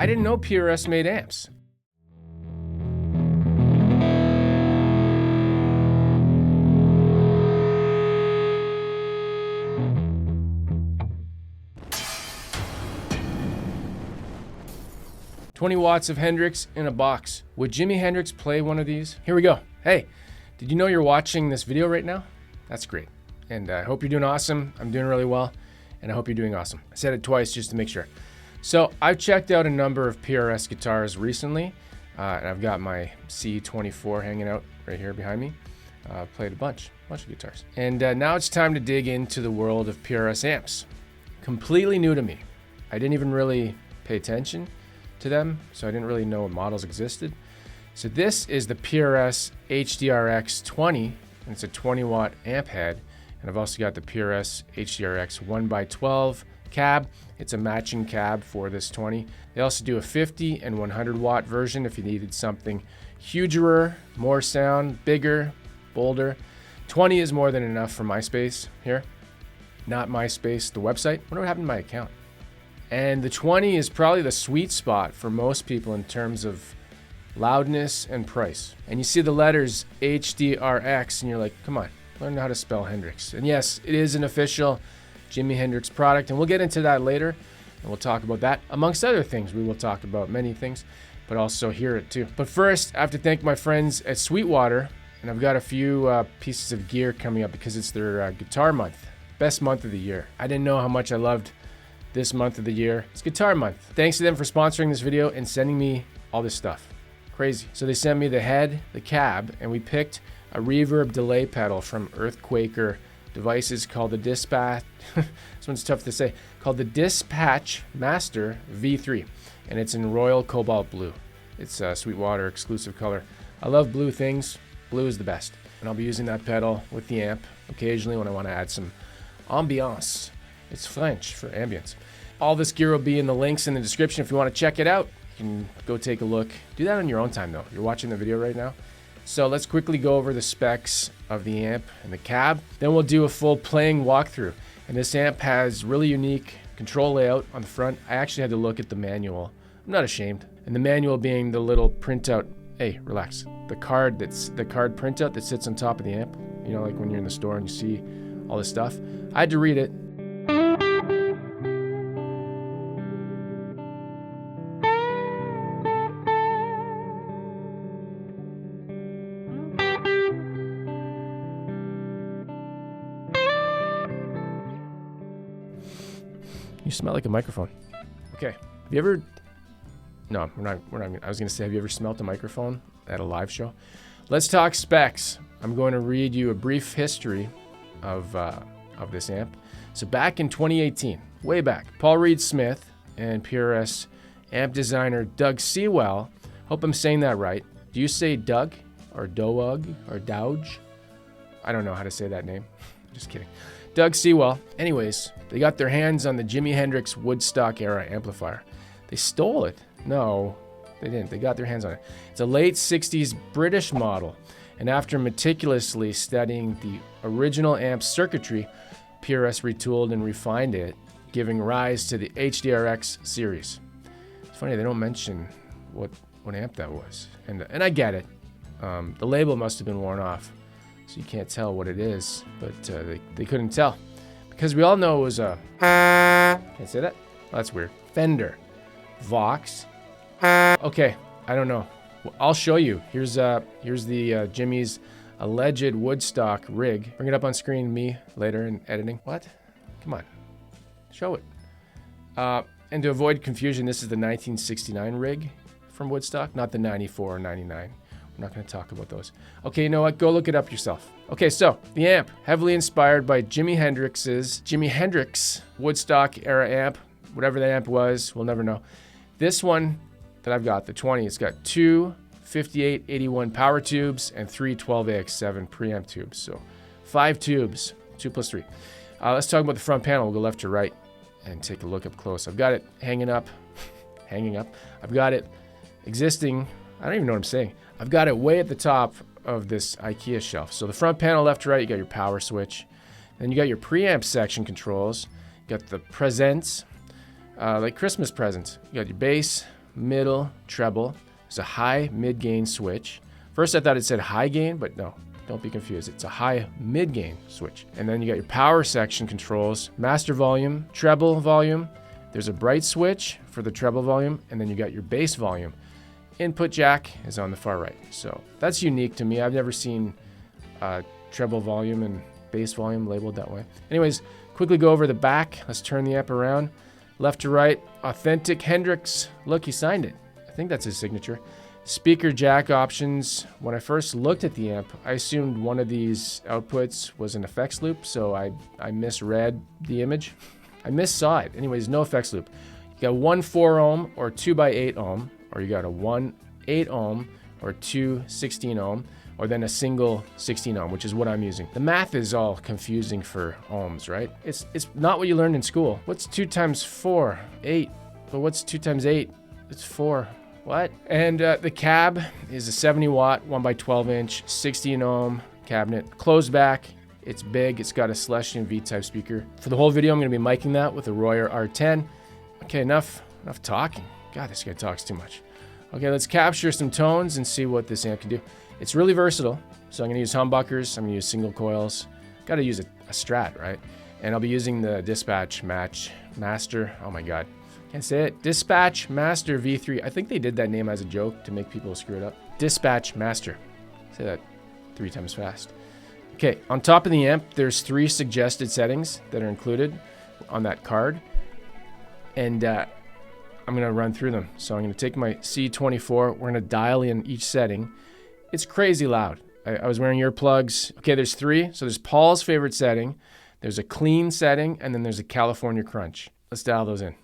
I didn't know PRS made amps. $20 watts of Hendrix in a box. Would Jimi Hendrix play one of these? Here we go. Hey, did you know you're watching this video right now? That's great. And I hope you're doing awesome. I'm doing really well. And I hope you're doing awesome. I said it twice just to make sure. So I've checked out a number of PRS guitars recently. And I've got my CE24 hanging out right here behind me. Played a bunch of guitars. And now it's time to dig into the world of PRS amps. Completely new to me. I didn't even really pay attention to them, so I didn't really know what models existed. So this is the PRS HDRX 20, and it's a 20 watt amp head. And I've also got the PRS HDRX 1x12 cab. It's a matching cab for this 20. They also do a 50 and 100 watt version if you needed something huger, more sound, bigger, bolder. 20 is more than enough for my space here. Not my space, the website. I wonder what happened to my account. And the 20 is probably the sweet spot for most people in terms of loudness and price. And you see the letters HDRX and you're like, come on, learn how to spell Hendrix. And yes, it is an official Jimi Hendrix product, and we'll get into that later. And we'll talk about that. Amongst other things, we will talk about many things, but also hear it too. But first, I have to thank my friends at Sweetwater, and I've got a few pieces of gear coming up because it's their guitar month. Best month of the year. I didn't know how much I loved this month of the year. It's guitar month. Thanks to them for sponsoring this video and sending me all this stuff. Crazy. So they sent me the head, the cab, and we picked a reverb delay pedal from Earthquaker devices called the Dispatch. This one's tough to say. Called the Dispatch Master V3, and it's in royal cobalt blue. It's a Sweetwater exclusive color. I love blue things. Blue is the best, and I'll be using that pedal with the amp occasionally when I want to add some ambiance. It's French for ambience. All this gear will be in the links in the description if you want to check it out. You can go take a look. Do that on your own time though. You're watching the video right now. So let's quickly go over the specs of the amp and the cab. Then we'll do a full playing walkthrough. And this amp has really unique control layout on the front. I actually had to look at the manual. I'm not ashamed. And the manual being the little printout. Hey, relax. The card printout that sits on top of the amp. You know, like when you're in the store and you see all this stuff. I had to read it. You smell like a microphone. Okay. Have you ever... No, we're not. I was going to say, have you ever smelled a microphone at a live show? Let's talk specs. I'm going to read you a brief history of this amp. So back in 2018, way back, Paul Reed Smith and PRS amp designer Doug Sewell, hope I'm saying that right. Do you say Doug or Doug or Douge? I don't know how to say that name. Just kidding. Doug Sewell. Anyways, they got their hands on the Jimi Hendrix Woodstock era amplifier. They stole it. No, they didn't. They got their hands on it. It's a late 60s British model. And after meticulously studying the original amp circuitry, PRS retooled and refined it, giving rise to the HDRX series. It's funny, they don't mention what amp that was. And I get it. The label must have been worn off, so you can't tell what it is, but they couldn't tell. Because we all know it was a... Can't say that? Oh, that's weird. Fender. Vox. Okay, I don't know. Well, I'll show you. Here's the Jimmy's alleged Woodstock rig. Bring it up on screen, me, later in editing. What? Come on. Show it. And to avoid confusion, this is the 1969 rig from Woodstock, not the 94 or 99. We're not going to talk about those. Okay, you know what? Go look it up yourself. Okay, so the amp, heavily inspired by Jimi Hendrix Woodstock era amp, whatever that amp was, we'll never know. This one that I've got, the 20, it's got two 5881 power tubes and three 12AX7 preamp tubes. So 5 tubes, 2 plus 3. Let's talk about the front panel. We'll go left to right and take a look up close. I've got it hanging up. I've got it existing. I don't even know what I'm saying. I've got it way at the top of this IKEA shelf. So the front panel left to right, you got your power switch. Then you got your preamp section controls. You got the presents, like Christmas presents. You got your bass, middle, treble. There's a high mid-gain switch. First I thought it said high gain, but no, don't be confused. It's a high mid-gain switch. And then you got your power section controls, master volume, treble volume. There's a bright switch for the treble volume, and then you got your bass volume. Input jack is on the far right. So that's unique to me. I've never seen treble volume and bass volume labeled that way. Anyways, quickly go over the back. Let's turn the amp around. Left to right, authentic Hendrix. Look, he signed it. I think that's his signature. Speaker jack options. When I first looked at the amp, I assumed one of these outputs was an effects loop, so I misread the image. I missaw it. Anyways, no effects loop. You got one 4 ohm or 2x8 ohm, or you got a 1 8 ohm or 2 16 ohm, or then a single 16 ohm, which is what I'm using. The math is all confusing for ohms, right? It's not what you learned in school. What's 2 times 4? 8. But what's 2 times 8? It's 4. What? And the cab is a 70 watt, 1x12 inch, 16 ohm cabinet. Closed back. It's big. It's got a Celestion V-type speaker. For the whole video, I'm going to be miking that with a Royer R10. Okay, enough talking. God, this guy talks too much. Okay, let's capture some tones and see what this amp can do. It's really versatile. So I'm going to use humbuckers. I'm going to use single coils. Got to use a Strat, right? And I'll be using the Dispatch Master. Oh my God. Can't say it. Dispatch Master V3. I think they did that name as a joke to make people screw it up. Dispatch Master. Say that 3 times fast. Okay, on top of the amp, there's 3 suggested settings that are included on that card. And I'm going to run through them. So I'm going to take my C24. We're going to dial in each setting. It's crazy loud. I was wearing earplugs. Okay, there's 3. So there's Paul's favorite setting. There's a clean setting, and then there's a California crunch. Let's dial those in.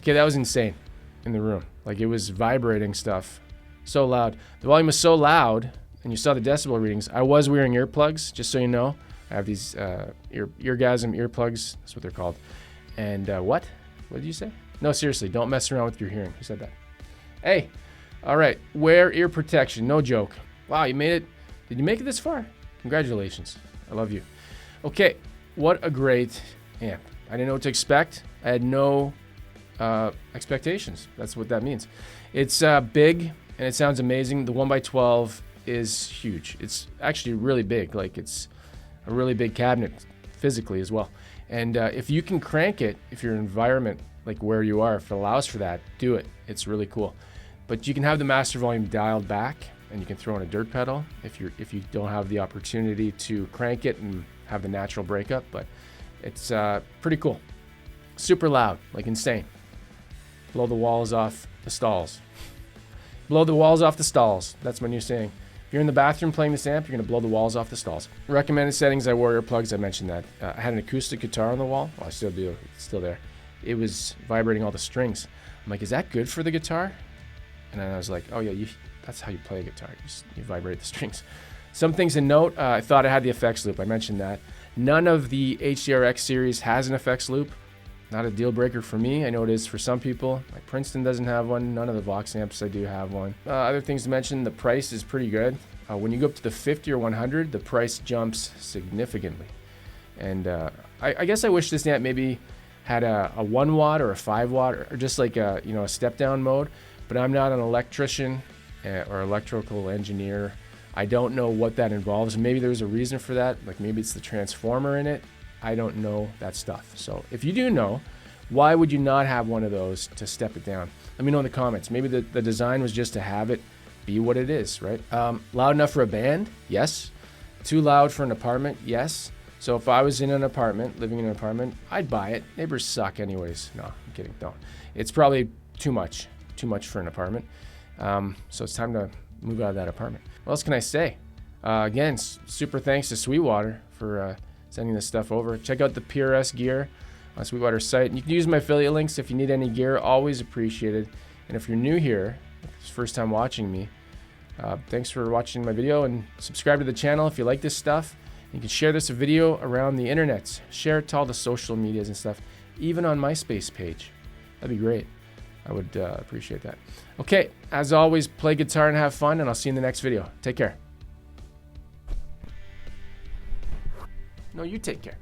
Okay, that was insane in the room. Like, it was vibrating stuff. So loud. The volume was so loud, and you saw the decibel readings. I was wearing earplugs, just so you know. I have these eargasm earplugs. That's what they're called. And what? What did you say? No, seriously, don't mess around with your hearing. Who said that? Hey, all right, wear ear protection. No joke. Wow, you made it. Did you make it this far? Congratulations. I love you. Okay, what a great amp. I didn't know what to expect. I had no expectations. That's what that means. It's big and it sounds amazing. The 1x12 is huge. It's actually really big. Like, it's a really big cabinet physically as well. And if you can crank it, if your environment, like where you are, if it allows for that, do it. It's really cool. But you can have the master volume dialed back, and you can throw in a dirt pedal if you don't have the opportunity to crank it and have the natural breakup. But it's pretty cool. Super loud, like insane. Blow the walls off the stalls. Blow the walls off the stalls. That's my new saying. If you're in the bathroom playing this amp, you're gonna blow the walls off the stalls. Recommended settings, I wore earplugs, I mentioned that. I had an acoustic guitar on the wall. Well, I still do, it's still there. It was vibrating all the strings. I'm like, is that good for the guitar? And then I was like, oh yeah, that's how you play a guitar. You vibrate the strings. Some things to note, I thought I had the effects loop. I mentioned that. None of the HDRX series has an effects loop. Not a deal breaker for me. I know it is for some people. Like Princeton doesn't have one. None of the Vox amps I do have one. Other things to mention, the price is pretty good. When you go up to the 50 or 100, the price jumps significantly. And I guess I wish this amp maybe had a 1 watt or a 5 watt or just like a step down mode. But I'm not an electrician or electrical engineer. I don't know what that involves. Maybe there's a reason for that. Like maybe it's the transformer in it. I don't know that stuff. So if you do know, why would you not have one of those to step it down? Let me know in the comments. Maybe the design was just to have it be what it is, right? Loud enough for a band? Yes. Too loud for an apartment? Yes. So if I was in an apartment, living in an apartment, I'd buy it. Neighbors suck anyways. No, I'm kidding, don't. It's probably too much for an apartment. So it's time to move out of that apartment. What else can I say? Again, super thanks to Sweetwater for sending this stuff over. Check out the PRS gear on Sweetwater's site. And you can use my affiliate links if you need any gear. Always appreciated. And if you're new here, it's the first time watching me, thanks for watching my video, and subscribe to the channel if you like this stuff. You can share this video around the internet. Share it to all the social medias and stuff, even on my MySpace page. That'd be great. I would appreciate that. Okay, as always, play guitar and have fun, and I'll see you in the next video. Take care. No, you take care.